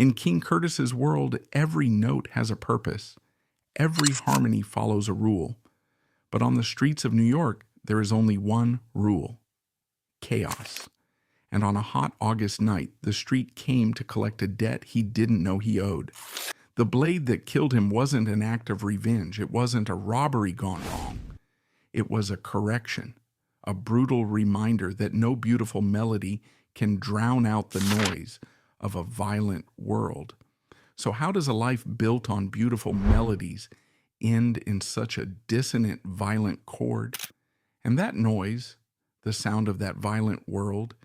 In King Curtis's world, every note has a purpose. Every harmony follows a rule. But on the streets of New York, there is only one rule: chaos. And on a hot August night, the street came to collect a debt he didn't know he owed. The blade that killed him wasn't an act of revenge. It wasn't a robbery gone wrong. It was a correction, a brutal reminder that no beautiful melody can drown out the noise of a violent world. So how does a life built on beautiful melodies end in such a dissonant, violent chord? And that noise, the sound of that violent world,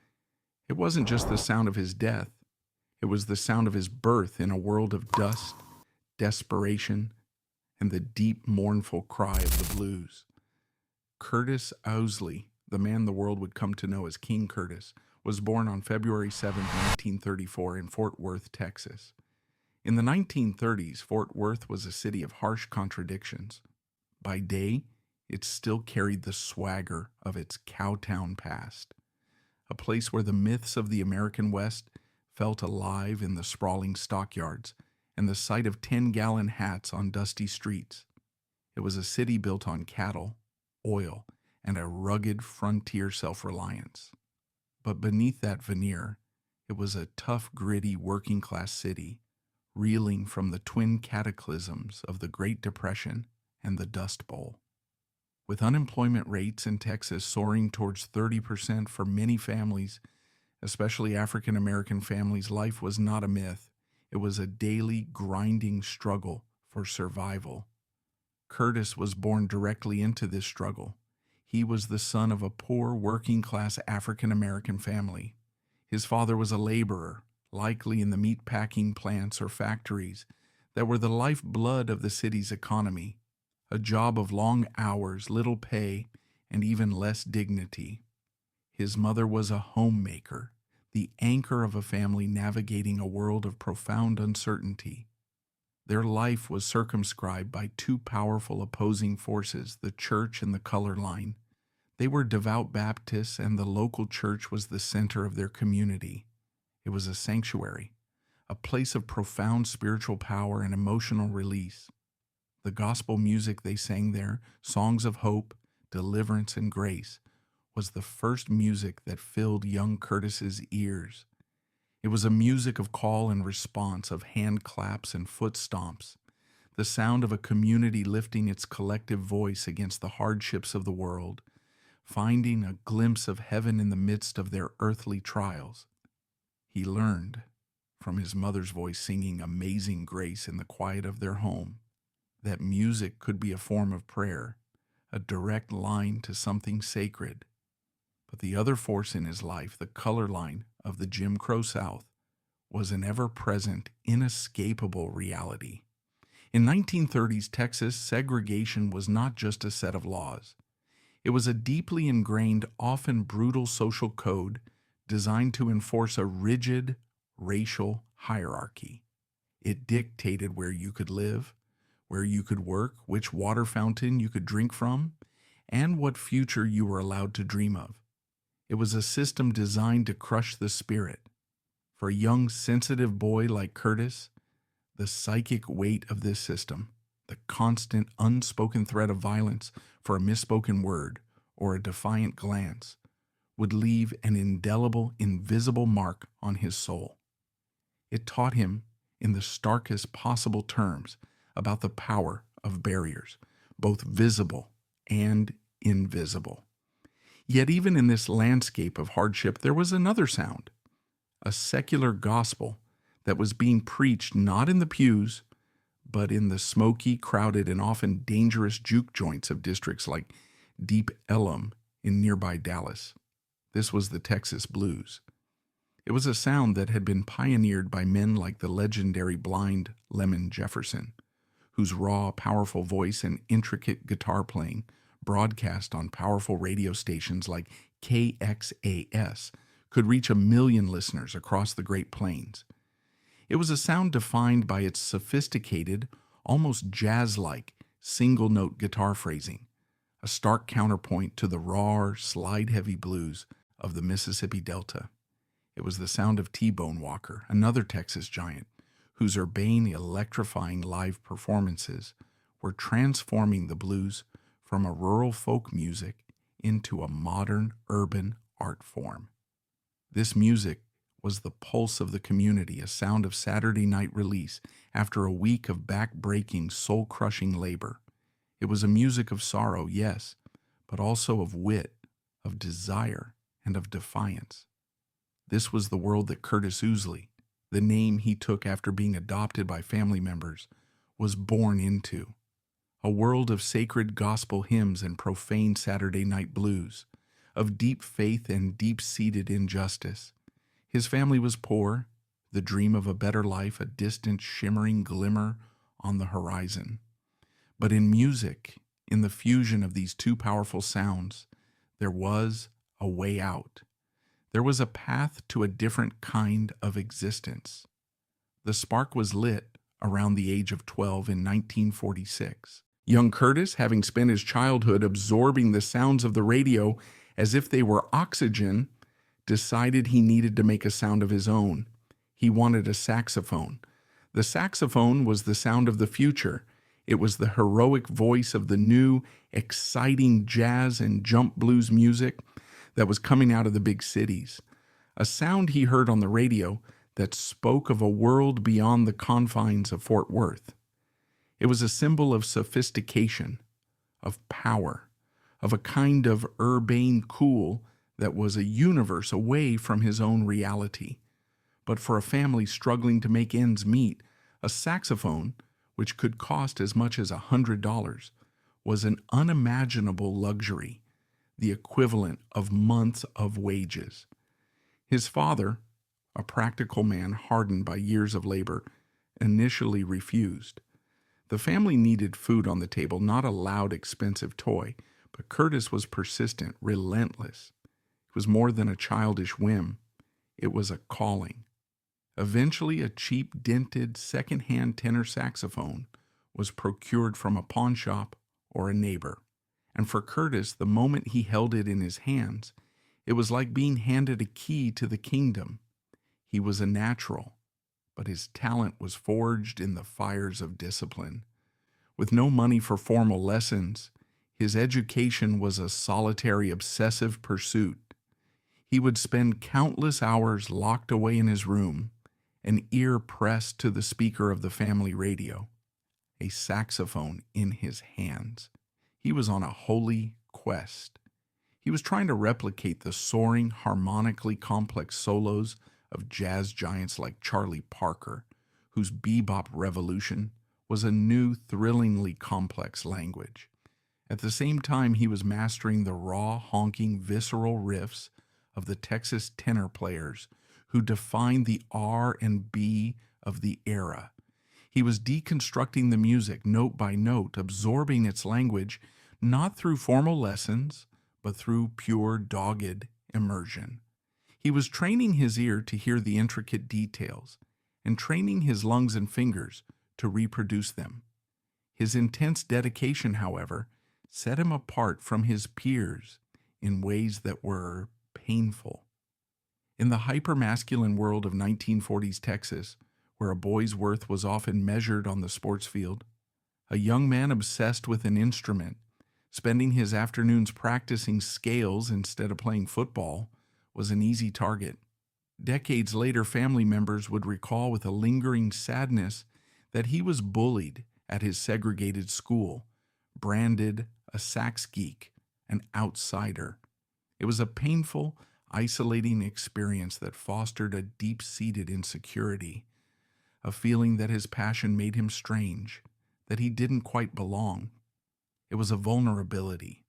it wasn't just the sound of his death. It was the sound of his birth in a world of dust, desperation, and the deep, mournful cry of the blues. Curtis Owsley, the man the world would come to know as King Curtis, was born on February 7, 1934 in Fort Worth, Texas. In the 1930s, Fort Worth was a city of harsh contradictions. By day, it still carried the swagger of its cowtown past, a place where the myths of the American West felt alive in the sprawling stockyards and the sight of 10-gallon hats on dusty streets. It was a city built on cattle, oil, and a rugged frontier self-reliance. But beneath that veneer, it was a tough, gritty, working-class city, reeling from the twin cataclysms of the Great Depression and the Dust Bowl. With unemployment rates in Texas soaring towards 30% for many families, especially African American families, life was not a myth. It was a daily, grinding struggle for survival. Curtis was born directly into this struggle. He was the son of a poor, working-class African American family. His father was a laborer, likely in the meat-packing plants or factories that were the lifeblood of the city's economy. A job of long hours, little pay, and even less dignity. His mother was a homemaker, the anchor of a family navigating a world of profound uncertainty. Their life was circumscribed by two powerful opposing forces, the church and the color line. They were devout Baptists, and the local church was the center of their community. It was a sanctuary, a place of profound spiritual power and emotional release. The gospel music they sang there, songs of hope, deliverance, and grace, was the first music that filled young Curtis's ears. It was a music of call and response, of hand claps and foot stomps, the sound of a community lifting its collective voice against the hardships of the world, finding a glimpse of heaven in the midst of their earthly trials. He learned, from his mother's voice singing Amazing Grace in the quiet of their home, that music could be a form of prayer, a direct line to something sacred. But the other force in his life, the color line of the Jim Crow South, was an ever-present, inescapable reality. In 1930s Texas, segregation was not just a set of laws. It was a deeply ingrained, often brutal social code designed to enforce a rigid racial hierarchy. It dictated where you could live, where you could work, which water fountain you could drink from, and what future you were allowed to dream of. It was a system designed to crush the spirit. For a young, sensitive boy like Curtis, the psychic weight of this system, the constant, unspoken threat of violence for a misspoken word or a defiant glance, would leave an indelible, invisible mark on his soul. It taught him, in the starkest possible terms, about the power of barriers, both visible and invisible. Yet even in this landscape of hardship, there was another sound, a secular gospel that was being preached not in the pews, but in the smoky, crowded, and often dangerous juke joints of districts like Deep Ellum in nearby Dallas. This was the Texas blues. It was a sound that had been pioneered by men like the legendary blind Lemon Jefferson, whose raw, powerful voice and intricate guitar playing, broadcast on powerful radio stations like KXAS, could reach 1 million listeners across the Great Plains. It was a sound defined by its sophisticated, almost jazz-like, single-note guitar phrasing, a stark counterpoint to the raw, slide-heavy blues of the Mississippi Delta. It was the sound of T-Bone Walker, another Texas giant, whose urbane, electrifying live performances were transforming the blues from a rural folk music into a modern urban art form. This music was the pulse of the community, a sound of Saturday night release after a week of back-breaking, soul-crushing labor. It was a music of sorrow, yes, but also of wit, of desire, and of defiance. This was the world that Curtis Ousley, the name he took after being adopted by family members, was born into. A world of sacred gospel hymns and profane Saturday night blues, of deep faith and deep-seated injustice. His family was poor, the dream of a better life a distant shimmering glimmer on the horizon. But in music, in the fusion of these two powerful sounds, there was a way out. There was a path to a different kind of existence. The spark was lit around the age of 12 in 1946. Young Curtis, having spent his childhood absorbing the sounds of the radio as if they were oxygen, decided he needed to make a sound of his own. He wanted a saxophone. The saxophone was the sound of the future. It was the heroic voice of the new, exciting jazz and jump blues music that was coming out of the big cities. A sound he heard on the radio that spoke of a world beyond the confines of Fort Worth. It was a symbol of sophistication, of power, of a kind of urbane cool that was a universe away from his own reality. But for a family struggling to make ends meet, a saxophone, which could cost as much as $100, was an unimaginable luxury, the equivalent of months of wages. His father, a practical man hardened by years of labor, initially refused. The family needed food on the table, not a loud, expensive toy, but Curtis was persistent, relentless. It was more than a childish whim. It was a calling. Eventually, a cheap, dented, second-hand tenor saxophone was procured from a pawn shop or a neighbor. And for Curtis, the moment he held it in his hands, it was like being handed a key to the kingdom. He was a natural, but his talent was forged in the fires of discipline. With no money for formal lessons, his education was a solitary, obsessive pursuit. He would spend countless hours locked away in his room, an ear pressed to the speaker of the family radio, a saxophone in his hands. He was on a holy quest. He was trying to replicate the soaring, harmonically complex solos of jazz giants like Charlie Parker, whose bebop revolution was a new, thrillingly complex language. At the same time, he was mastering the raw, honking, visceral riffs of the Texas tenor players who defined the R&B of the era. He was deconstructing the music note by note, absorbing its language, not through formal lessons, but through pure, dogged immersion. He was training his ear to hear the intricate details and training his lungs and fingers to reproduce them. His intense dedication, however, set him apart from his peers in ways that were painful. In the hyper-masculine world of 1940s Texas, where a boy's worth was often measured on the sports field, a young man obsessed with an instrument, spending his afternoons practicing scales instead of playing football, was an easy target. Decades later, family members would recall with a lingering sadness that he was bullied at his segregated school, branded a sax geek, an outsider. It was a painful, isolating experience that fostered a deep-seated insecurity, a feeling that his passion made him strange, that he didn't quite belong. It was a vulnerability,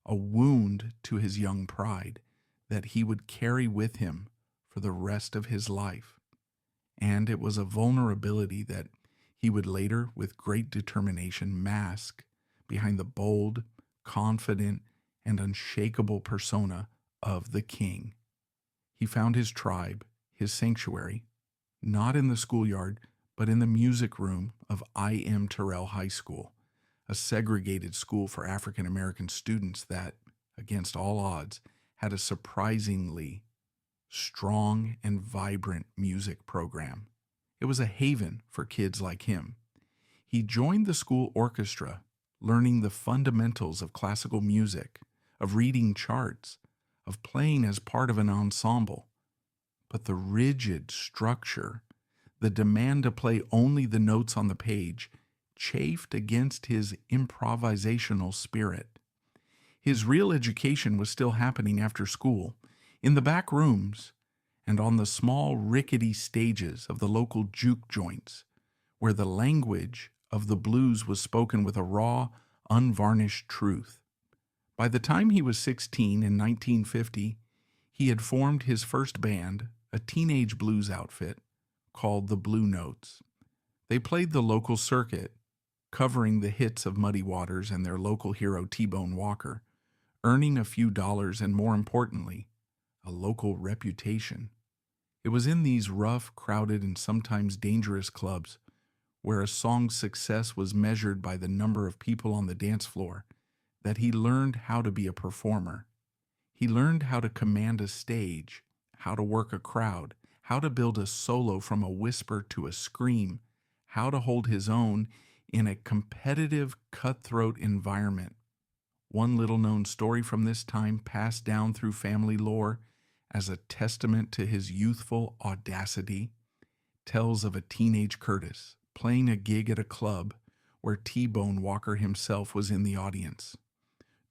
a wound to his young pride that he would carry with him for the rest of his life. And it was a vulnerability that he would later, with great determination, mask behind the bold, confident, and unshakable persona of the king. He found his tribe, his sanctuary, not in the schoolyard, but in the music room of I.M. Terrell High School, a segregated school for African American students that, against all odds, had a surprisingly strong and vibrant music program. It was a haven for kids like him. He joined the school orchestra, learning the fundamentals of classical music, of reading charts, of playing as part of an ensemble. But the rigid structure, the demand to play only the notes on the page, chafed against his improvisational spirit. His real education was still happening after school, in the back rooms, and on the small rickety stages of the local juke joints, where the language of the blues was spoken with a raw, unvarnished truth. By the time he was 16 in 1950, he had formed his first band, a teenage blues outfit, called the Blue Notes. They played the local circuit, covering the hits of Muddy Waters and their local hero T-Bone Walker, earning a few dollars and, more importantly, a local reputation. It was in these rough, crowded, and sometimes dangerous clubs where a song's success was measured by the number of people on the dance floor that he learned how to be a performer. He learned how to command a stage, how to work a crowd, how to build a solo from a whisper to a scream, how to hold his own in a competitive, cutthroat environment. One little-known story from this time, passed down through family lore as a testament to his youthful audacity, tells of a teenage Curtis playing a gig at a club where T-Bone Walker himself was in the audience.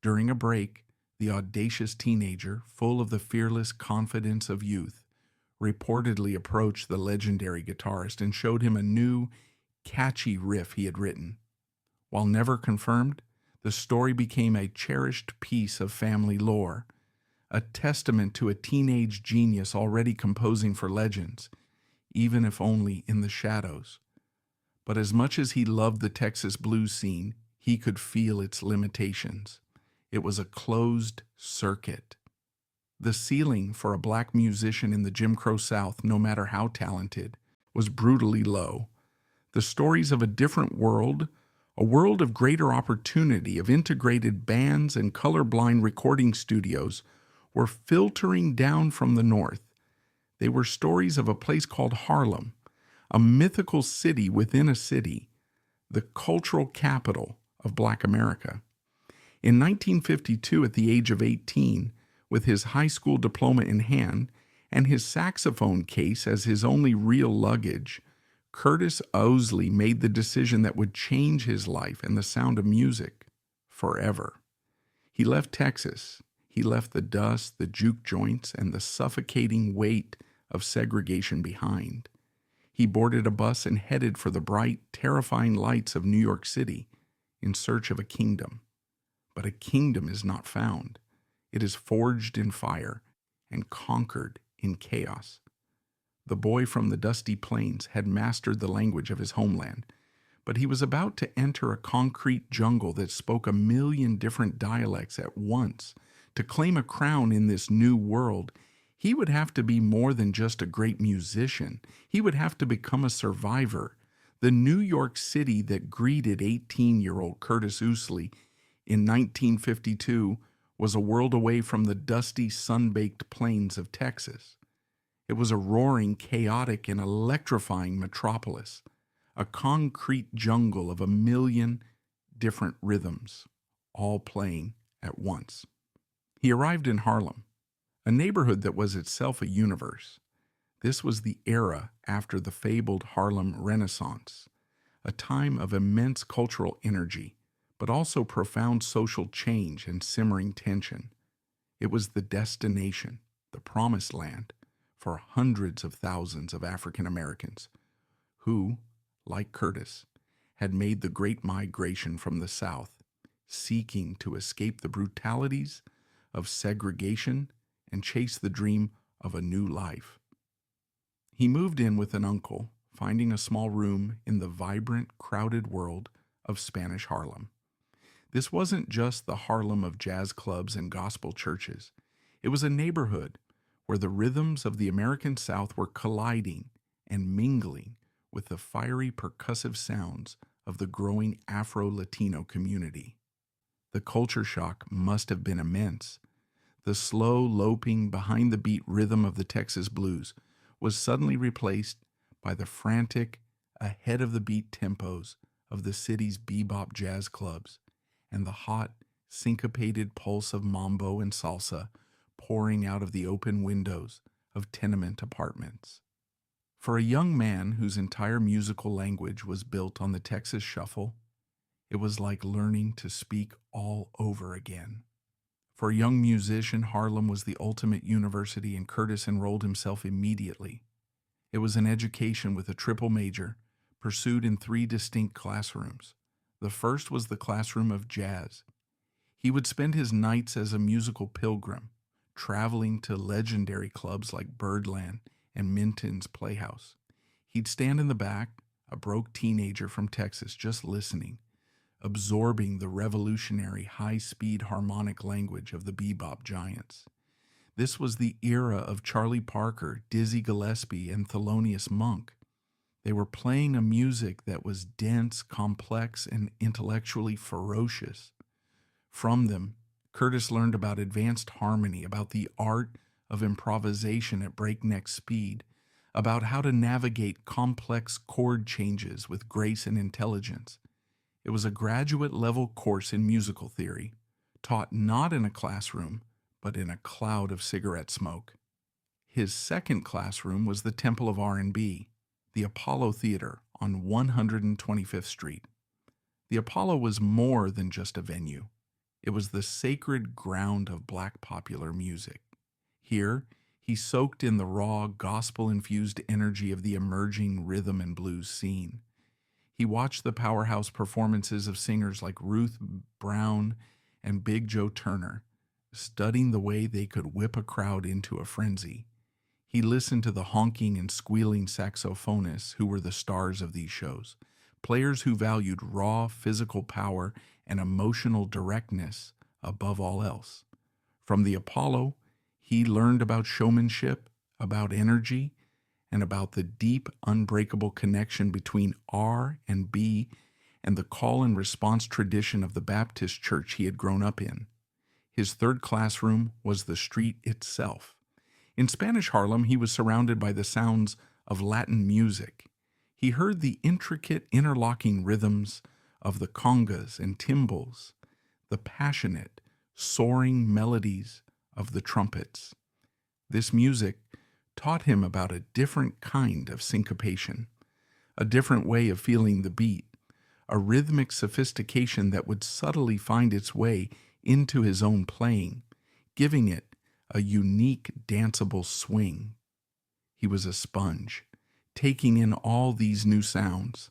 During a break, the audacious teenager, full of the fearless confidence of youth, reportedly approached the legendary guitarist and showed him a new, catchy riff he had written. While never confirmed, the story became a cherished piece of family lore, a testament to a teenage genius already composing for legends, even if only in the shadows. But as much as he loved the Texas blues scene, he could feel its limitations. It was a closed circuit. The ceiling for a black musician in the Jim Crow South, no matter how talented, was brutally low. The stories of a different world, a world of greater opportunity, of integrated bands and colorblind recording studios, were filtering down from the north. They were stories of a place called Harlem, a mythical city within a city, the cultural capital of Black America. In 1952, at the age of 18, with his high school diploma in hand and his saxophone case as his only real luggage, Curtis Owsley made the decision that would change his life and the sound of music forever. He left Texas. He left the dust, the juke joints, and the suffocating weight of segregation behind. He boarded a bus and headed for the bright, terrifying lights of New York City in search of a kingdom. But a kingdom is not found. It is forged in fire and conquered in chaos. The boy from the dusty plains had mastered the language of his homeland, but he was about to enter a concrete jungle that spoke 1,000,000 different dialects at once. To claim a crown in this new world, he would have to be more than just a great musician. He would have to become a survivor. The New York City that greeted 18-year-old Curtis Owsley in 1952 was a world away from the dusty, sun-baked plains of Texas. It was a roaring, chaotic, and electrifying metropolis, a concrete jungle of 1,000,000 different rhythms, all playing at once. He arrived in Harlem, a neighborhood that was itself a universe. This was the era after the fabled Harlem Renaissance, a time of immense cultural energy, but also profound social change and simmering tension. It was the destination, the promised land, for hundreds of thousands of African Americans who, like Curtis, had made the great migration from the South, seeking to escape the brutalities of segregation and chase the dream of a new life. He moved in with an uncle, finding a small room in the vibrant, crowded world of Spanish Harlem. This wasn't just the Harlem of jazz clubs and gospel churches. It was a neighborhood where the rhythms of the American South were colliding and mingling with the fiery percussive sounds of the growing Afro-Latino community. The culture shock must have been immense. The slow, loping, behind-the-beat rhythm of the Texas blues was suddenly replaced by the frantic, ahead-of-the-beat tempos of the city's bebop jazz clubs and the hot, syncopated pulse of mambo and salsa pouring out of the open windows of tenement apartments. For a young man whose entire musical language was built on the Texas shuffle, it was like learning to speak all over again. For a young musician, Harlem was the ultimate university, and Curtis enrolled himself immediately. It was an education with a triple major, pursued in 3 distinct classrooms. The first was the classroom of jazz. He would spend his nights as a musical pilgrim, traveling to legendary clubs like Birdland and Minton's Playhouse. He'd stand in the back, a broke teenager from Texas, just listening, absorbing the revolutionary high-speed harmonic language of the bebop giants. This was the era of Charlie Parker, Dizzy Gillespie, and Thelonious Monk. They were playing a music that was dense, complex, and intellectually ferocious. From them, Curtis learned about advanced harmony, about the art of improvisation at breakneck speed, about how to navigate complex chord changes with grace and intelligence. It was a graduate-level course in musical theory, taught not in a classroom, but in a cloud of cigarette smoke. His second classroom was the Temple of R&B, the Apollo Theater on 125th Street. The Apollo was more than just a venue. It was the sacred ground of black popular music. Here, he soaked in the raw, gospel-infused energy of the emerging rhythm and blues scene. He watched the powerhouse performances of singers like Ruth Brown and Big Joe Turner, studying the way they could whip a crowd into a frenzy. He listened to the honking and squealing saxophonists who were the stars of these shows, players who valued raw physical power and emotional directness above all else. From the Apollo, he learned about showmanship, about energy, and about the deep, unbreakable connection between R and B and the call and response tradition of the Baptist church he had grown up in. His third classroom was the street itself. In Spanish Harlem, he was surrounded by the sounds of Latin music. He heard the intricate interlocking rhythms of the congas and timbales, the passionate, soaring melodies of the trumpets. This music taught him about a different kind of syncopation, a different way of feeling the beat, a rhythmic sophistication that would subtly find its way into his own playing, giving it a unique danceable swing. He was a sponge, taking in all these new sounds,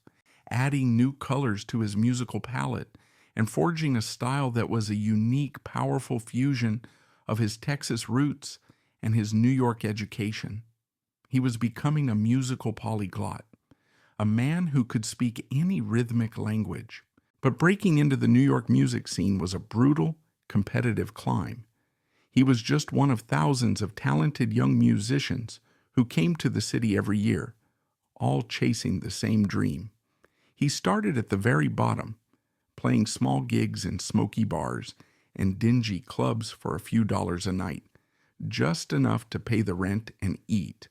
adding new colors to his musical palette, and forging a style that was a unique, powerful fusion of his Texas roots and his New York education. He was becoming a musical polyglot, a man who could speak any rhythmic language. But breaking into the New York music scene was a brutal, competitive climb. He was just one of thousands of talented young musicians who came to the city every year, all chasing the same dream. He started at the very bottom, playing small gigs in smoky bars and dingy clubs for a few dollars a night, just enough to pay the rent and eat.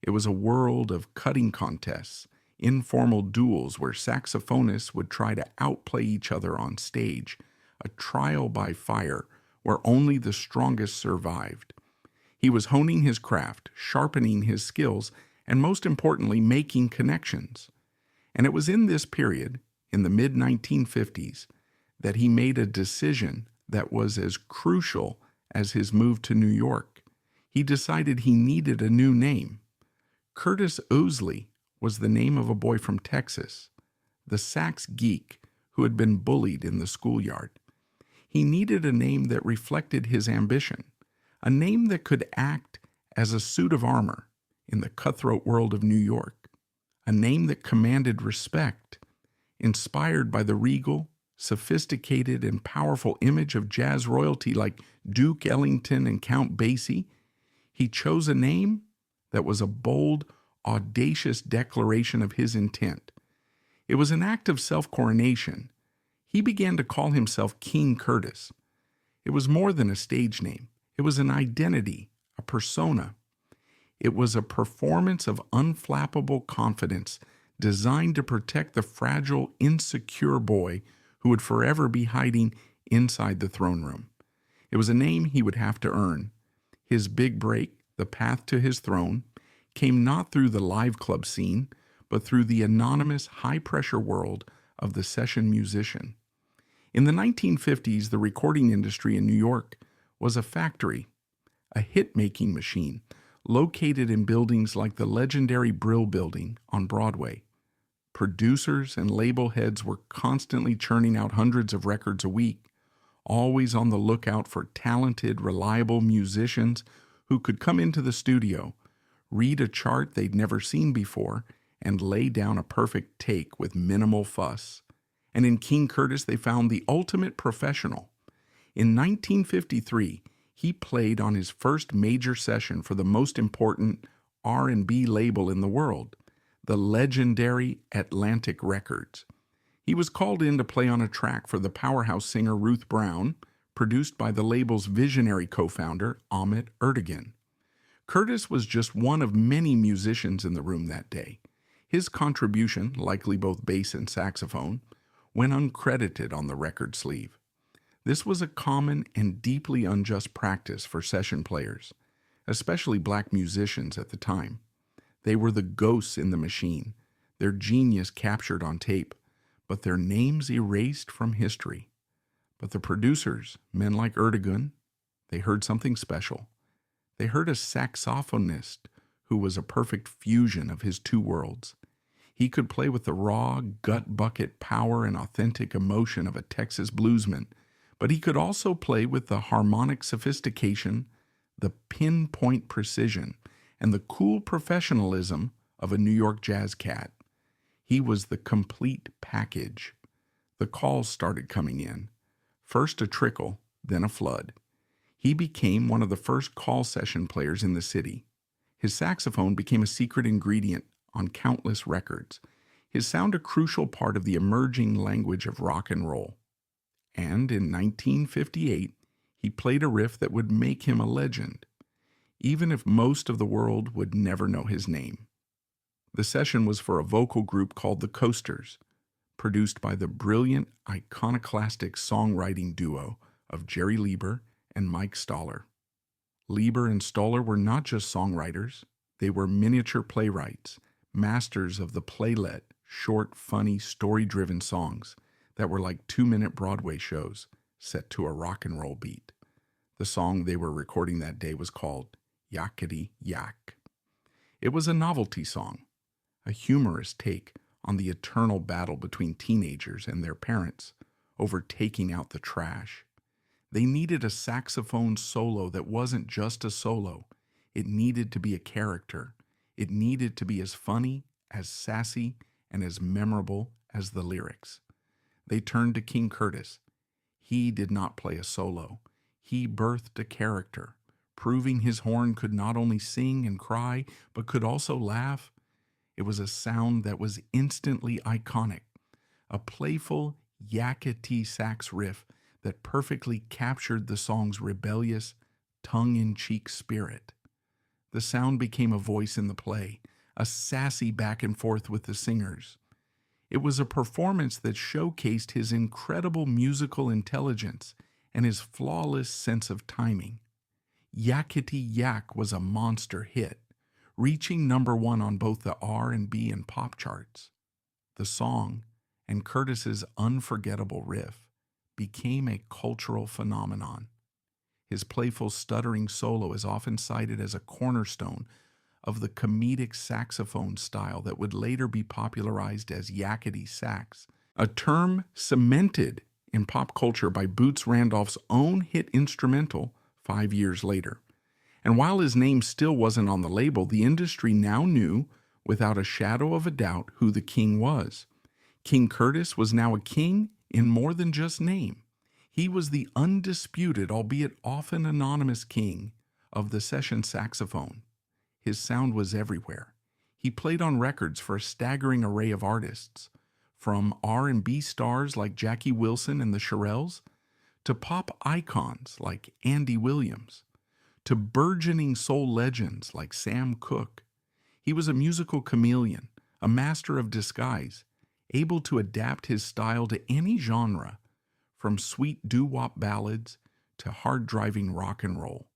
It was a world of cutting contests, informal duels where saxophonists would try to outplay each other on stage, a trial by fire where only the strongest survived. He was honing his craft, sharpening his skills, and most importantly, making connections. And it was in this period, in the mid-1950s, that he made a decision that was as crucial as his move to New York. He decided he needed a new name. Curtis Ousley was the name of a boy from Texas, the sax geek who had been bullied in the schoolyard. He needed a name that reflected his ambition, a name that could act as a suit of armor in the cutthroat world of New York, a name that commanded respect, inspired by the regal, sophisticated, and powerful image of jazz royalty like Duke Ellington and Count Basie. He chose a name that was a bold, audacious declaration of his intent. It was an act of self-coronation. He began to call himself King Curtis. It was more than a stage name. It was an identity, a persona. It was a performance of unflappable confidence designed to protect the fragile, insecure boy who would forever be hiding inside the throne room. It was a name he would have to earn. His big break, the path to his throne, came not through the live club scene, but through the anonymous, high-pressure world of the session musician. In the 1950s, the recording industry in New York was a factory, a hit-making machine, located in buildings like the legendary Brill Building on Broadway. Producers and label heads were constantly churning out hundreds of records a week, always on the lookout for talented, reliable musicians who could come into the studio, read a chart they'd never seen before, and lay down a perfect take with minimal fuss. And in King Curtis, they found the ultimate professional. In 1953, he played on his first major session for the most important R&B label in the world, the legendary Atlantic Records. He was called in to play on a track for the powerhouse singer Ruth Brown, produced by the label's visionary co-founder Ahmet Ertegun. Curtis was just one of many musicians in the room that day. His contribution, likely both bass and saxophone, went uncredited on the record sleeve. This was a common and deeply unjust practice for session players, especially black musicians at the time. They were the ghosts in the machine, their genius captured on tape, but their names erased from history. But the producers, men like Ertegun, they heard something special. They heard a saxophonist who was a perfect fusion of his two worlds. He could play with the raw, gut-bucket power and authentic emotion of a Texas bluesman, but he could also play with the harmonic sophistication, the pinpoint precision, and the cool professionalism of a New York jazz cat. He was the complete package. The calls started coming in. First a trickle, then a flood. He became one of the first call session players in the city. His saxophone became a secret ingredient on countless records. His sound a crucial part of the emerging language of rock and roll. And in 1958, he played a riff that would make him a legend, even if most of the world would never know his name. The session was for a vocal group called the Coasters, produced by the brilliant, iconoclastic songwriting duo of Jerry Lieber and Mike Stoller. Lieber and Stoller were not just songwriters, they were miniature playwrights, masters of the playlet, short, funny, story-driven songs that were like 2-minute Broadway shows set to a rock and roll beat. The song they were recording that day was called Yakety Yak. It was a novelty song, a humorous take on the eternal battle between teenagers and their parents over taking out the trash. They needed a saxophone solo that wasn't just a solo. It needed to be a character. It needed to be as funny, as sassy, and as memorable as the lyrics. They turned to King Curtis. He did not play a solo. He birthed a character, proving his horn could not only sing and cry, but could also laugh. It was a sound that was instantly iconic, a playful yakety sax riff that perfectly captured the song's rebellious, tongue-in-cheek spirit. The sound became a voice in the play, a sassy back and forth with the singers. It was a performance that showcased his incredible musical intelligence and his flawless sense of timing. Yakety Yak was a monster hit, reaching #1 on both the R&B and pop charts. The song, and Curtis's unforgettable riff, became a cultural phenomenon. His playful, stuttering solo is often cited as a cornerstone of the comedic saxophone style that would later be popularized as yakety sax, a term cemented in pop culture by Boots Randolph's own hit instrumental 5 years later. And while his name still wasn't on the label, the industry now knew, without a shadow of a doubt, who the king was. King Curtis was now a king in more than just name. He was the undisputed, albeit often anonymous king of the session saxophone. His sound was everywhere. He played on records for a staggering array of artists, from R&B stars like Jackie Wilson and the Shirelles, to pop icons like Andy Williams, to burgeoning soul legends like Sam Cooke. He was a musical chameleon, a master of disguise, able to adapt his style to any genre, from sweet doo-wop ballads to hard-driving rock and roll.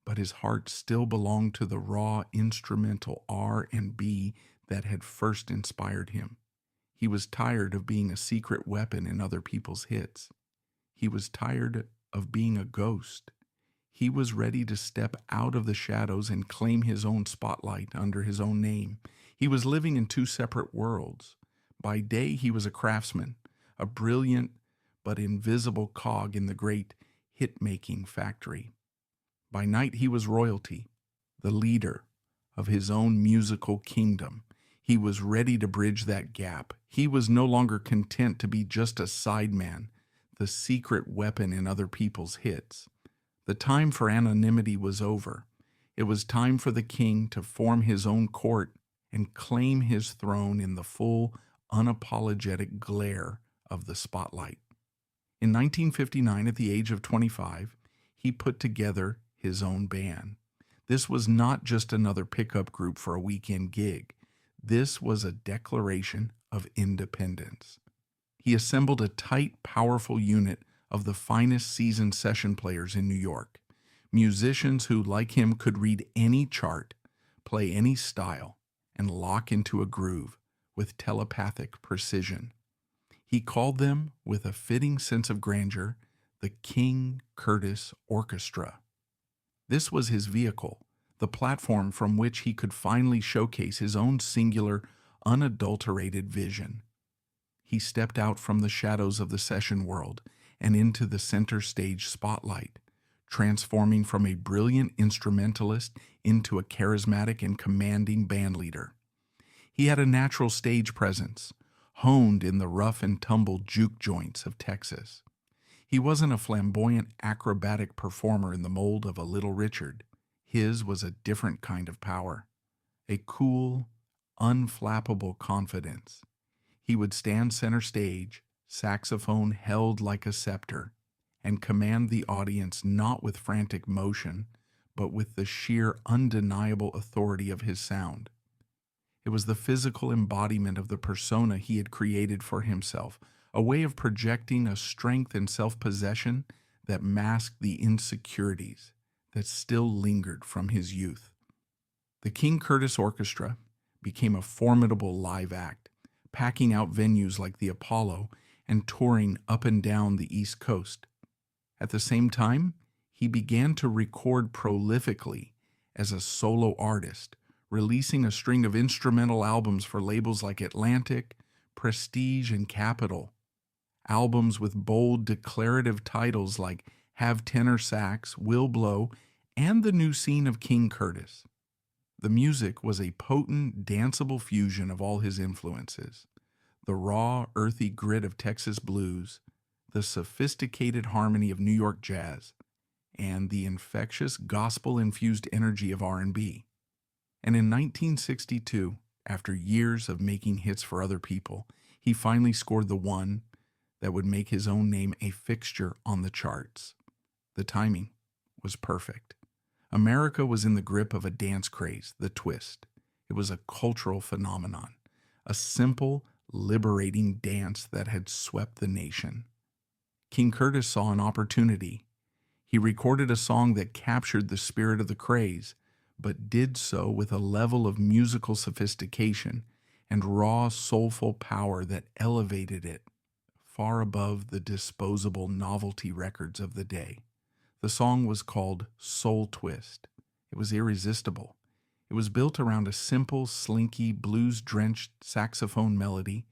But his heart still belonged to the raw instrumental R&B that had first inspired him. He was tired of being a secret weapon in other people's hits. He was tired of being a ghost. He was ready to step out of the shadows and claim his own spotlight under his own name. He was living in two separate worlds. By day, he was a craftsman, a brilliant but invisible cog in the great hit-making factory. By night, he was royalty, the leader of his own musical kingdom. He was ready to bridge that gap. He was no longer content to be just a sideman, the secret weapon in other people's hits. The time for anonymity was over. It was time for the king to form his own court and claim his throne in the full, unapologetic glare of the spotlight. In 1959, at the age of 25, he put together his own band. This was not just another pickup group for a weekend gig. This was a declaration of independence. He assembled a tight, powerful unit of the finest seasoned session players in New York, musicians who, like him, could read any chart, play any style, and lock into a groove with telepathic precision. He called them, with a fitting sense of grandeur, the King Curtis Orchestra. This was his vehicle, the platform from which he could finally showcase his own singular, unadulterated vision. He stepped out from the shadows of the session world and into the center stage spotlight, transforming from a brilliant instrumentalist into a charismatic and commanding bandleader. He had a natural stage presence, honed in the rough and tumble juke joints of Texas. He wasn't a flamboyant, acrobatic performer in the mold of a Little Richard. His was a different kind of power, a cool, unflappable confidence. He would stand center stage, saxophone held like a scepter, and command the audience not with frantic motion, but with the sheer, undeniable authority of his sound. It was the physical embodiment of the persona he had created for himself, a way of projecting a strength and self-possession that masked the insecurities that still lingered from his youth. The King Curtis Orchestra became a formidable live act, packing out venues like the Apollo and touring up and down the East Coast. At the same time, he began to record prolifically as a solo artist, releasing a string of instrumental albums for labels like Atlantic, Prestige, and Capitol. Albums with bold, declarative titles like Have Tenor Sax, Will Blow, and The New Scene of King Curtis. The music was a potent, danceable fusion of all his influences. The raw, earthy grit of Texas blues, the sophisticated harmony of New York jazz, and the infectious, gospel-infused energy of R&B. And in 1962, after years of making hits for other people, he finally scored the one that would make his own name a fixture on the charts. The timing was perfect. America was in the grip of a dance craze, the twist. It was a cultural phenomenon, a simple, liberating dance that had swept the nation. King Curtis saw an opportunity. He recorded a song that captured the spirit of the craze, but did so with a level of musical sophistication and raw, soulful power that elevated it far above the disposable novelty records of the day. The song was called Soul Twist. It was irresistible. It was built around a simple, slinky, blues-drenched saxophone melody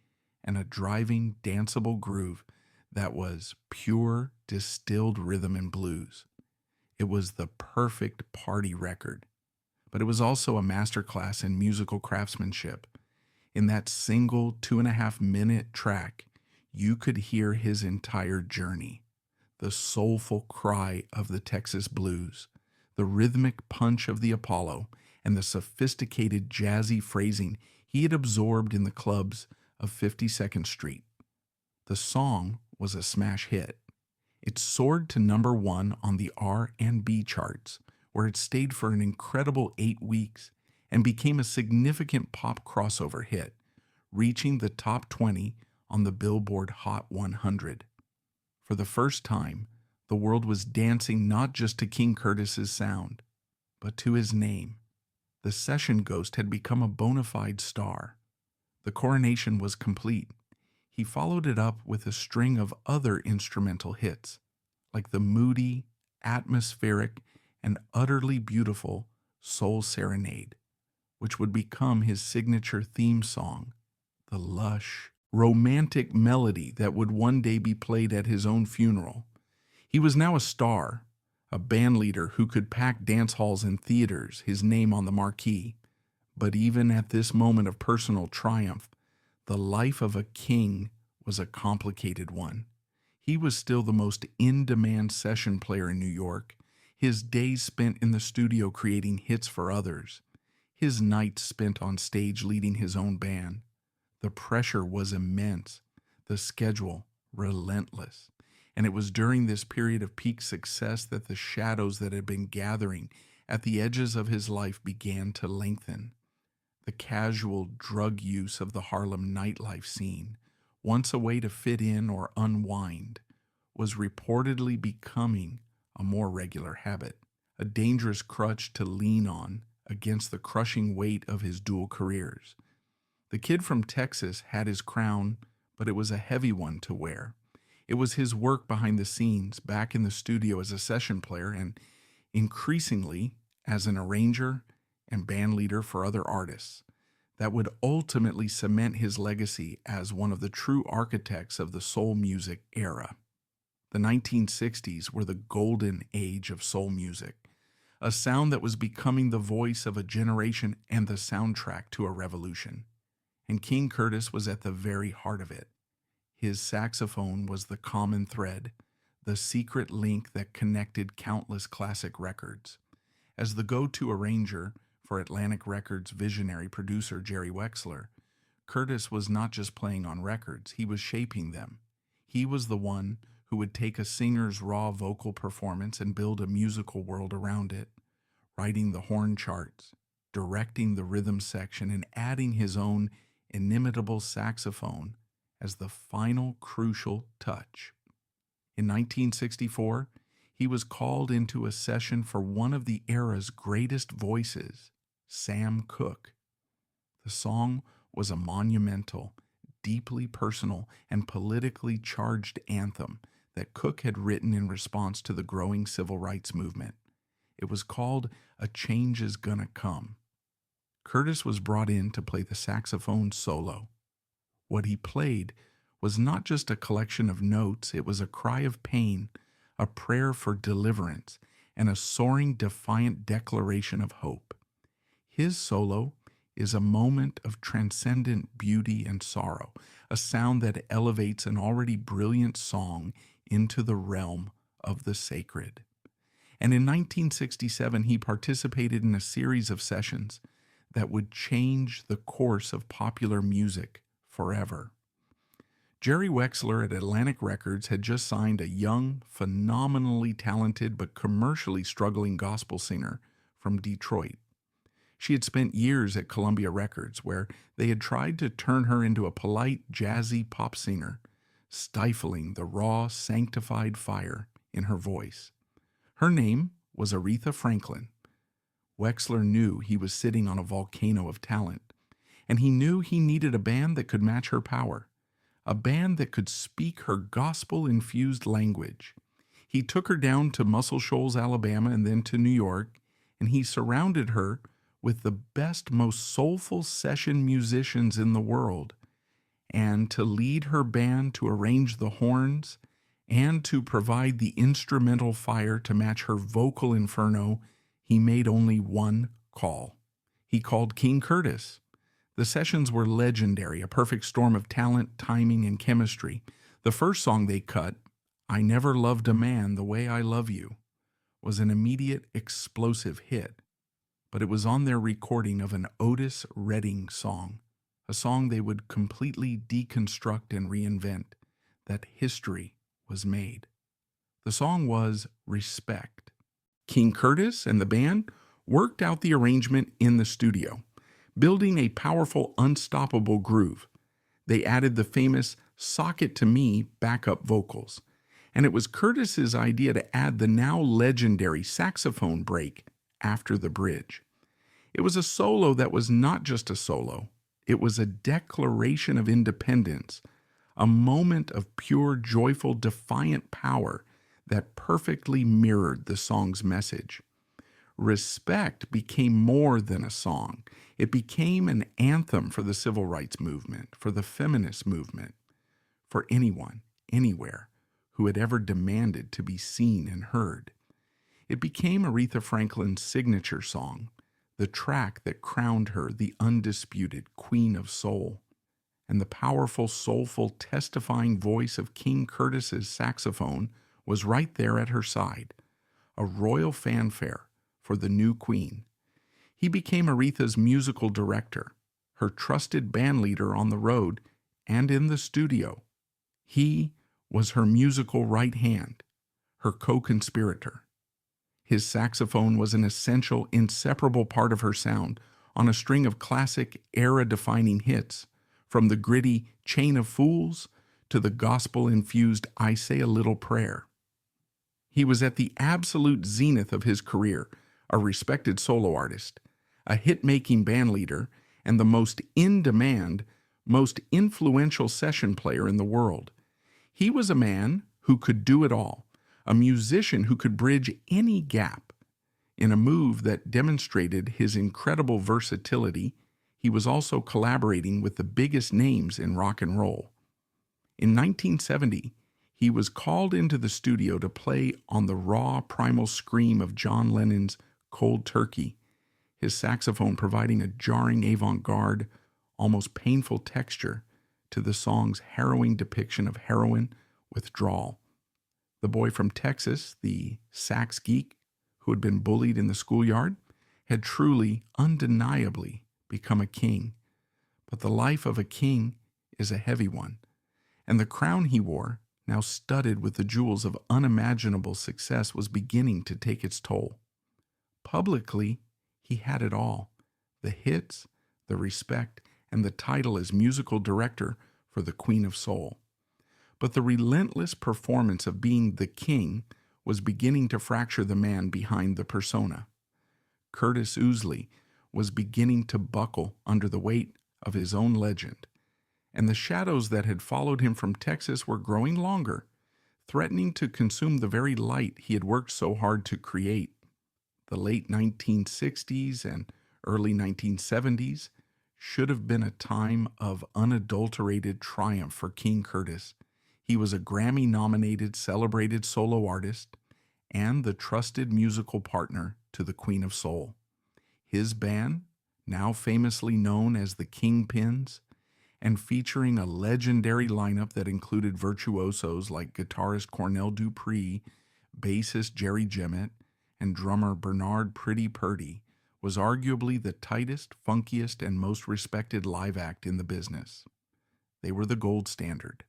and a driving, danceable groove that was pure, distilled rhythm and blues. It was the perfect party record, but it was also a masterclass in musical craftsmanship. In that single 2.5-minute track, you could hear his entire journey. The soulful cry of the Texas blues, the rhythmic punch of the Apollo, and the sophisticated jazzy phrasing he had absorbed in the clubs of 52nd Street. The song was a smash hit. It soared to #1 on the R&B charts, where it stayed for an incredible 8 weeks and became a significant pop crossover hit, reaching the top 20 on the Billboard Hot 100. For the first time, the world was dancing not just to King Curtis's sound, but to his name. The session ghost had become a bona fide star. The coronation was complete. He followed it up with a string of other instrumental hits, like the moody, atmospheric, and utterly beautiful Soul Serenade, which would become his signature theme song, the lush, romantic melody that would one day be played at his own funeral. He was now a star, a bandleader who could pack dance halls and theaters, his name on the marquee. But even at this moment of personal triumph, the life of a king was a complicated one. He was still the most in-demand session player in New York, his days spent in the studio creating hits for others, his nights spent on stage leading his own band. The pressure was immense, the schedule relentless, and it was during this period of peak success that the shadows that had been gathering at the edges of his life began to lengthen. The casual drug use of the Harlem nightlife scene, once a way to fit in or unwind, was reportedly becoming a more regular habit, a dangerous crutch to lean on against the crushing weight of his dual careers. The kid from Texas had his crown, but it was a heavy one to wear. It was his work behind the scenes, back in the studio as a session player, and increasingly as an arranger and band leader for other artists, that would ultimately cement his legacy as one of the true architects of the soul music era. The 1960s were the golden age of soul music, a sound that was becoming the voice of a generation and the soundtrack to a revolution. And King Curtis was at the very heart of it. His saxophone was the common thread, the secret link that connected countless classic records. As the go-to arranger for Atlantic Records' visionary producer Jerry Wexler, Curtis was not just playing on records, he was shaping them. He was the one who would take a singer's raw vocal performance and build a musical world around it, writing the horn charts, directing the rhythm section, and adding his own inimitable saxophone as the final crucial touch. In 1964, he was called into a session for one of the era's greatest voices, Sam Cooke. The song was a monumental, deeply personal, and politically charged anthem that Cooke had written in response to the growing civil rights movement. It was called A Change Is Gonna Come. Curtis was brought in to play the saxophone solo. What he played was not just a collection of notes, it was a cry of pain, a prayer for deliverance, and a soaring, defiant declaration of hope. His solo is a moment of transcendent beauty and sorrow, a sound that elevates an already brilliant song into the realm of the sacred. And in 1967, he participated in a series of sessions that would change the course of popular music forever. Jerry Wexler at Atlantic Records had just signed a young, phenomenally talented but commercially struggling gospel singer from Detroit. She had spent years at Columbia Records, where they had tried to turn her into a polite, jazzy pop singer, stifling the raw, sanctified fire in her voice. Her name was Aretha Franklin. Wexler knew he was sitting on a volcano of talent, and he knew he needed a band that could match her power, a band that could speak her gospel-infused language. He took her down to Muscle Shoals, Alabama, and then to New York, and he surrounded her with the best, most soulful session musicians in the world, and to lead her band, to arrange the horns, and to provide the instrumental fire to match her vocal inferno, he made only one call. He called King Curtis. The sessions were legendary, a perfect storm of talent, timing, and chemistry. The first song they cut, I Never Loved a Man the Way I Love You, was an immediate, explosive hit. But it was on their recording of an Otis Redding song, a song they would completely deconstruct and reinvent, that history was made. The song was Respect. King Curtis and the band worked out the arrangement in the studio, building a powerful, unstoppable groove. They added the famous "Sock It to Me" backup vocals, and it was Curtis's idea to add the now legendary saxophone break after the bridge. It was a solo that was not just a solo, it was a declaration of independence, a moment of pure, joyful, defiant power that perfectly mirrored the song's message. Respect became more than a song. It became an anthem for the civil rights movement, for the feminist movement, for anyone, anywhere, who had ever demanded to be seen and heard. It became Aretha Franklin's signature song, the track that crowned her the undisputed Queen of Soul. And the powerful, soulful, testifying voice of King Curtis's saxophone was right there at her side, a royal fanfare for the new queen. He became Aretha's musical director, her trusted bandleader on the road and in the studio. He was her musical right hand, her co-conspirator. His saxophone was an essential, inseparable part of her sound on a string of classic, era-defining hits, from the gritty Chain of Fools to the gospel-infused I Say a Little Prayer. He was at the absolute zenith of his career, a respected solo artist, a hit-making bandleader, and the most in-demand, most influential session player in the world. He was a man who could do it all, a musician who could bridge any gap. In a move that demonstrated his incredible versatility, he was also collaborating with the biggest names in rock and roll. In 1970, he was called into the studio to play on the raw, primal scream of John Lennon's Cold Turkey, his saxophone providing a jarring avant-garde, almost painful texture to the song's harrowing depiction of heroin withdrawal. The boy from Texas, the sax geek who had been bullied in the schoolyard, had truly, undeniably become a king. But the life of a king is a heavy one, and the crown he wore, now studded with the jewels of unimaginable success, was beginning to take its toll. Publicly, he had it all: the hits, the respect, and the title as musical director for the Queen of Soul. But the relentless performance of being the king was beginning to fracture the man behind the persona. Curtis Ousley was beginning to buckle under the weight of his own legend, and the shadows that had followed him from Texas were growing longer, threatening to consume the very light he had worked so hard to create. The late 1960s and early 1970s should have been a time of unadulterated triumph for King Curtis. He was a Grammy-nominated, celebrated solo artist and the trusted musical partner to the Queen of Soul. His band, now famously known as the Kingpins, and featuring a legendary lineup that included virtuosos like guitarist Cornell Dupree, bassist Jerry Jemmett, and drummer Bernard Pretty Purdy, was arguably the tightest, funkiest, and most respected live act in the business. They were the gold standard.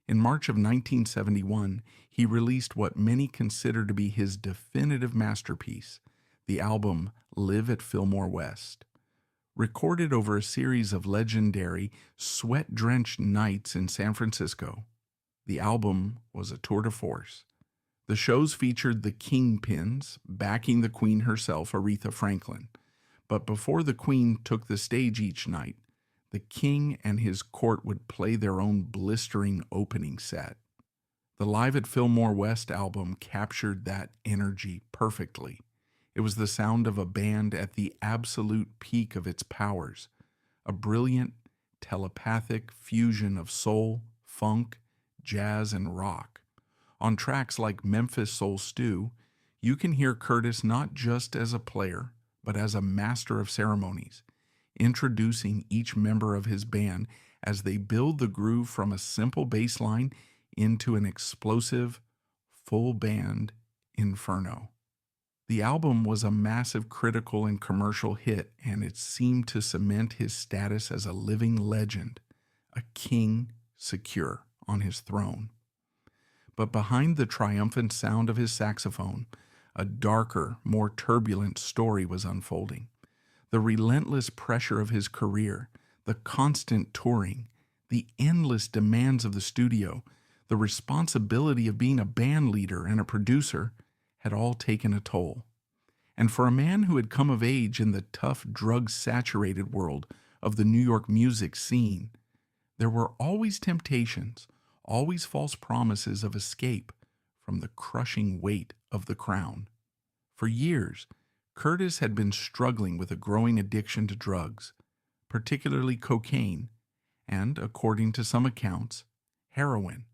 In March of 1971, he released what many consider to be his definitive masterpiece, the album Live at Fillmore West. Recorded over a series of legendary, sweat-drenched nights in San Francisco, the album was a tour de force. The shows featured the Kingpins backing the Queen herself, Aretha Franklin. But before the Queen took the stage each night, the King and his court would play their own blistering opening set. The Live at Fillmore West album captured that energy perfectly. It was the sound of a band at the absolute peak of its powers, a brilliant, telepathic fusion of soul, funk, jazz, and rock. On tracks like Memphis Soul Stew, you can hear Curtis not just as a player, but as a master of ceremonies, introducing each member of his band as they build the groove from a simple bass line into an explosive, full band inferno. The album was a massive critical and commercial hit, and it seemed to cement his status as a living legend, a king secure on his throne. But behind the triumphant sound of his saxophone, A darker, more turbulent story was unfolding. The relentless pressure of his career, the constant touring, the endless demands of the studio, the responsibility of being a band leader and a producer had all taken a toll. And for a man who had come of age in the tough, drug-saturated world of the New York music scene, there were always temptations, always false promises of escape from the crushing weight of the crown. For years, Curtis had been struggling with a growing addiction to drugs, particularly cocaine, and, according to some accounts, heroin.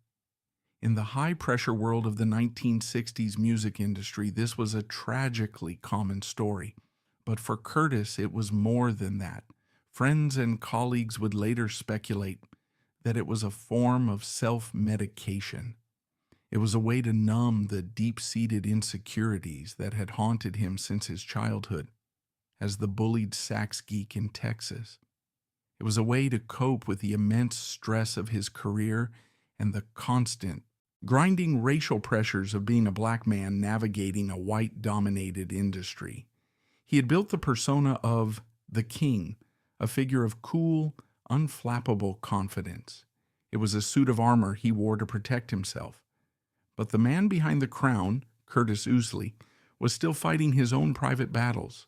In the high-pressure world of the 1960s music industry, this was a tragically common story. But for Curtis, it was more than that. Friends and colleagues would later speculate that it was a form of self-medication. It was a way to numb the deep-seated insecurities that had haunted him since his childhood, as the bullied sax geek in Texas. It was a way to cope with the immense stress of his career and the constant, grinding racial pressures of being a black man navigating a white-dominated industry. He had built the persona of the King, a figure of cool, unflappable confidence. It was a suit of armor he wore to protect himself. But the man behind the crown, Curtis Ousley, was still fighting his own private battles.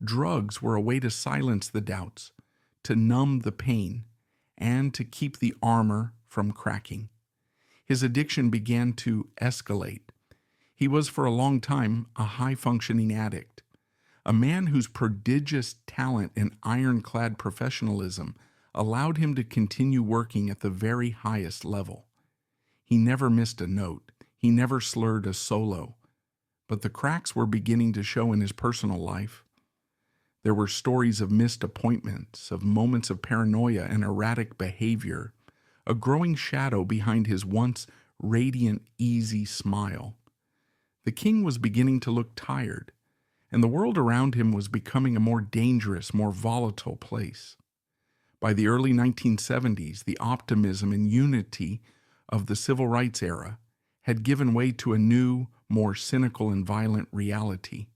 Drugs were a way to silence the doubts, to numb the pain, and to keep the armor from cracking. His addiction began to escalate. He was for a long time a high-functioning addict, a man whose prodigious talent and ironclad professionalism allowed him to continue working at the very highest level. He never missed a note. He never slurred a solo. But the cracks were beginning to show in his personal life. There were stories of missed appointments, of moments of paranoia and erratic behavior, a growing shadow behind his once radiant, easy smile. The King was beginning to look tired, and the world around him was becoming a more dangerous, more volatile place. By the early 1970s, the optimism and unity of the civil rights era had given way to a new, more cynical and violent reality.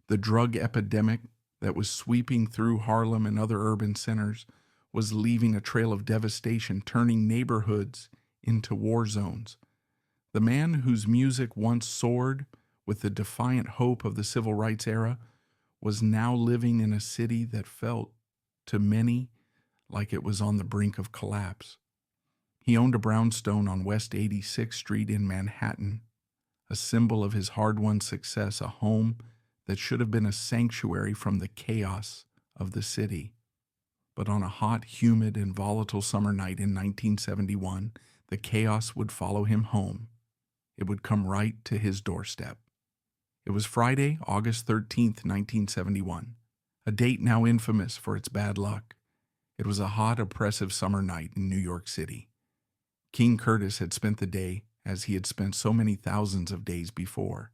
The drug epidemic that was sweeping through Harlem and other urban centers was leaving a trail of devastation, turning neighborhoods into war zones. The man whose music once soared with the defiant hope of the civil rights era was now living in a city that felt, to many, like it was on the brink of collapse. He owned a brownstone on West 86th Street in Manhattan, a symbol of his hard-won success, a home that should have been a sanctuary from the chaos of the city. But on a hot, humid, and volatile summer night in 1971, the chaos would follow him home. It would come right to his doorstep. It was Friday, August 13th, 1971, a date now infamous for its bad luck. It was a hot, oppressive summer night in New York City. King Curtis had spent the day, as he had spent so many thousands of days before,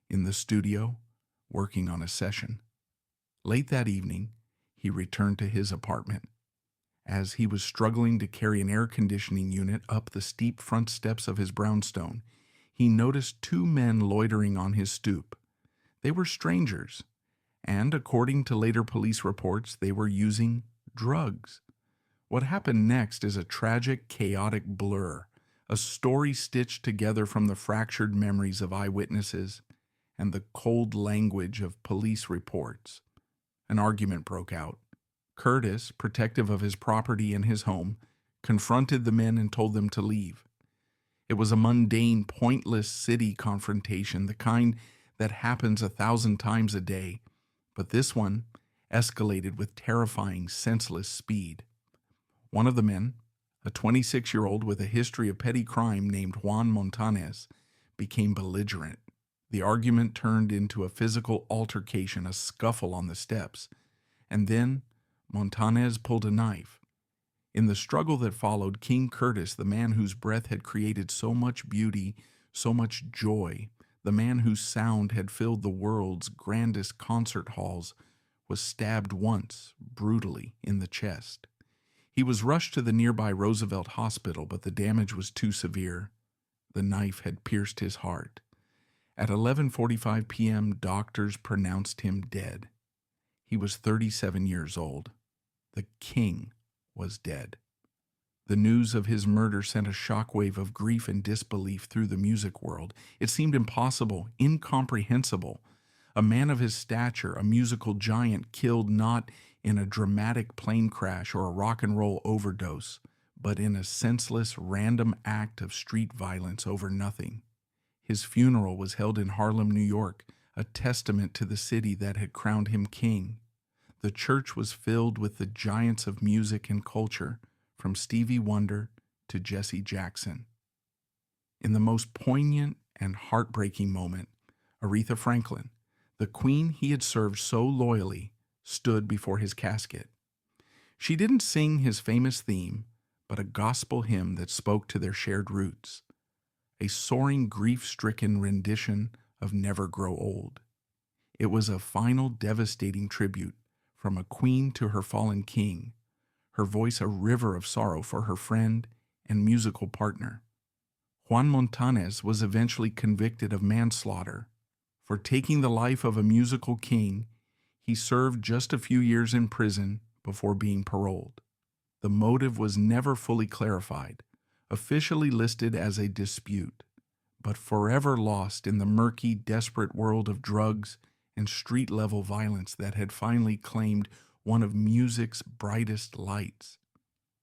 in the studio, working on a session. Late that evening, he returned to his apartment. As he was struggling to carry an air conditioning unit up the steep front steps of his brownstone, he noticed two men loitering on his stoop. They were strangers, and according to later police reports, they were using drugs. What happened next is a tragic, chaotic blur, a story stitched together from the fractured memories of eyewitnesses and the cold language of police reports. An argument broke out. Curtis, protective of his property and his home, confronted the men and told them to leave. It was a mundane, pointless city confrontation, the kind that happens 1,000 times a day, but this one escalated with terrifying, senseless speed. One of the men, a 26-year-old with a history of petty crime named Juan Montanez, became belligerent. The argument turned into a physical altercation, a scuffle on the steps, and then Montanez pulled a knife. In the struggle that followed, King Curtis, the man whose breath had created so much beauty, so much joy, the man whose sound had filled the world's grandest concert halls, was stabbed once, brutally, in the chest. He was rushed to the nearby Roosevelt Hospital, but the damage was too severe. The knife had pierced his heart. At 11:45 p.m., doctors pronounced him dead. He was 37 years old. The king was dead. The news of his murder sent a shockwave of grief and disbelief through the music world. It seemed impossible, incomprehensible. A man of his stature, a musical giant, killed not in a dramatic plane crash or a rock and roll overdose, but in a senseless, random act of street violence over nothing. His funeral was held in Harlem, New York, a testament to the city that had crowned him king. The church was filled with the giants of music and culture, from Stevie Wonder to Jesse Jackson. In the most poignant and heartbreaking moment, Aretha Franklin, the queen he had served so loyally, stood before his casket. She didn't sing his famous theme, but a gospel hymn that spoke to their shared roots, a soaring, grief-stricken rendition of Never Grow Old. It was a final, devastating tribute from a queen to her fallen king, her voice a river of sorrow for her friend and musical partner. Juan Montanes was eventually convicted of manslaughter. For taking the life of a musical king, he served just a few years in prison before being paroled. The motive was never fully clarified, officially listed as a dispute, but forever lost in the murky, desperate world of drugs and street-level violence that had finally claimed one of music's brightest lights.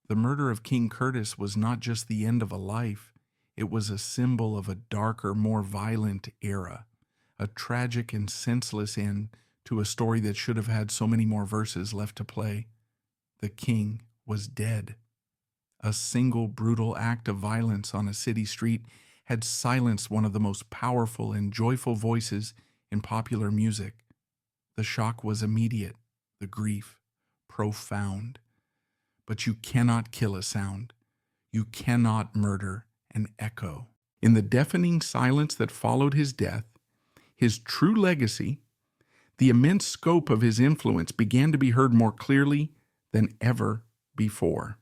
The murder of King Curtis was not just the end of a life, it was a symbol of a darker, more violent era, a tragic and senseless end to a story that should have had so many more verses left to play. The king was dead. A single brutal act of violence on a city street had silenced one of the most powerful and joyful voices in popular music. The shock was immediate, the grief profound. But you cannot kill a sound. You cannot murder an echo. In the deafening silence that followed his death, his true legacy, the immense scope of his influence began to be heard more clearly than ever before.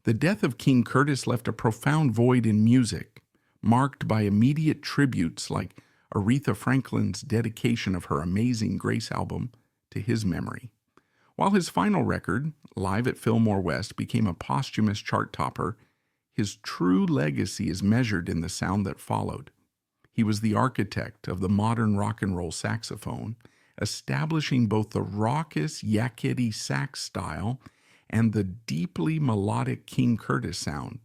The death of King Curtis left a profound void in music, marked by immediate tributes like Aretha Franklin's dedication of her Amazing Grace album to his memory. While his final record, Live at Fillmore West, became a posthumous chart topper, his true legacy is measured in the sound that followed. He was the architect of the modern rock and roll saxophone, establishing both the raucous yakety sax style and the deeply melodic King Curtis sound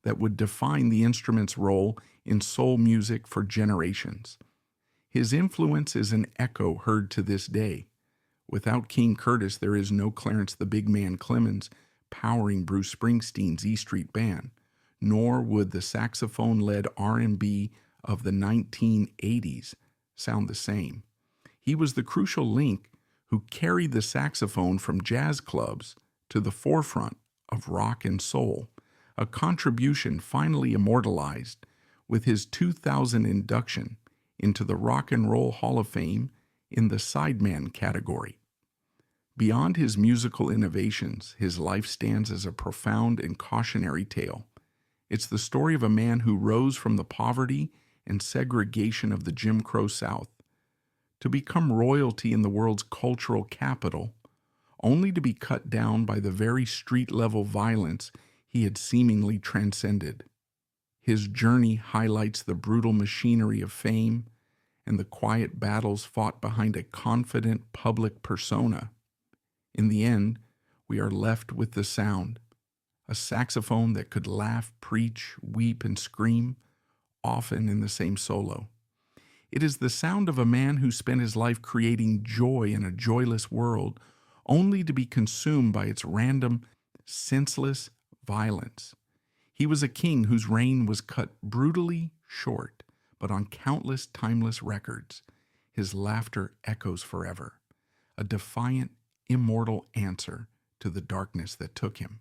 that would define the instrument's role in soul music for generations. His influence is an echo heard to this day. Without King Curtis, there is no Clarence the Big Man Clemens powering Bruce Springsteen's E Street Band, nor would the saxophone-led R&B of the 1980s sound the same. He was the crucial link who carried the saxophone from jazz clubs to the forefront of rock and soul, a contribution finally immortalized with his 2000 induction into the Rock and Roll Hall of Fame in the sideman category. Beyond his musical innovations, his life stands as a profound and cautionary tale. It's the story of a man who rose from the poverty and segregation of the Jim Crow South to become royalty in the world's cultural capital, only to be cut down by the very street-level violence he had seemingly transcended. His journey highlights the brutal machinery of fame and the quiet battles fought behind a confident public persona. In the end, we are left with the sound, a saxophone that could laugh, preach, weep, and scream, often in the same solo. It is the sound of a man who spent his life creating joy in a joyless world, only to be consumed by its random, senseless violence. He was a king whose reign was cut brutally short, but on countless timeless records, his laughter echoes forever, a defiant, immortal answer to the darkness that took him.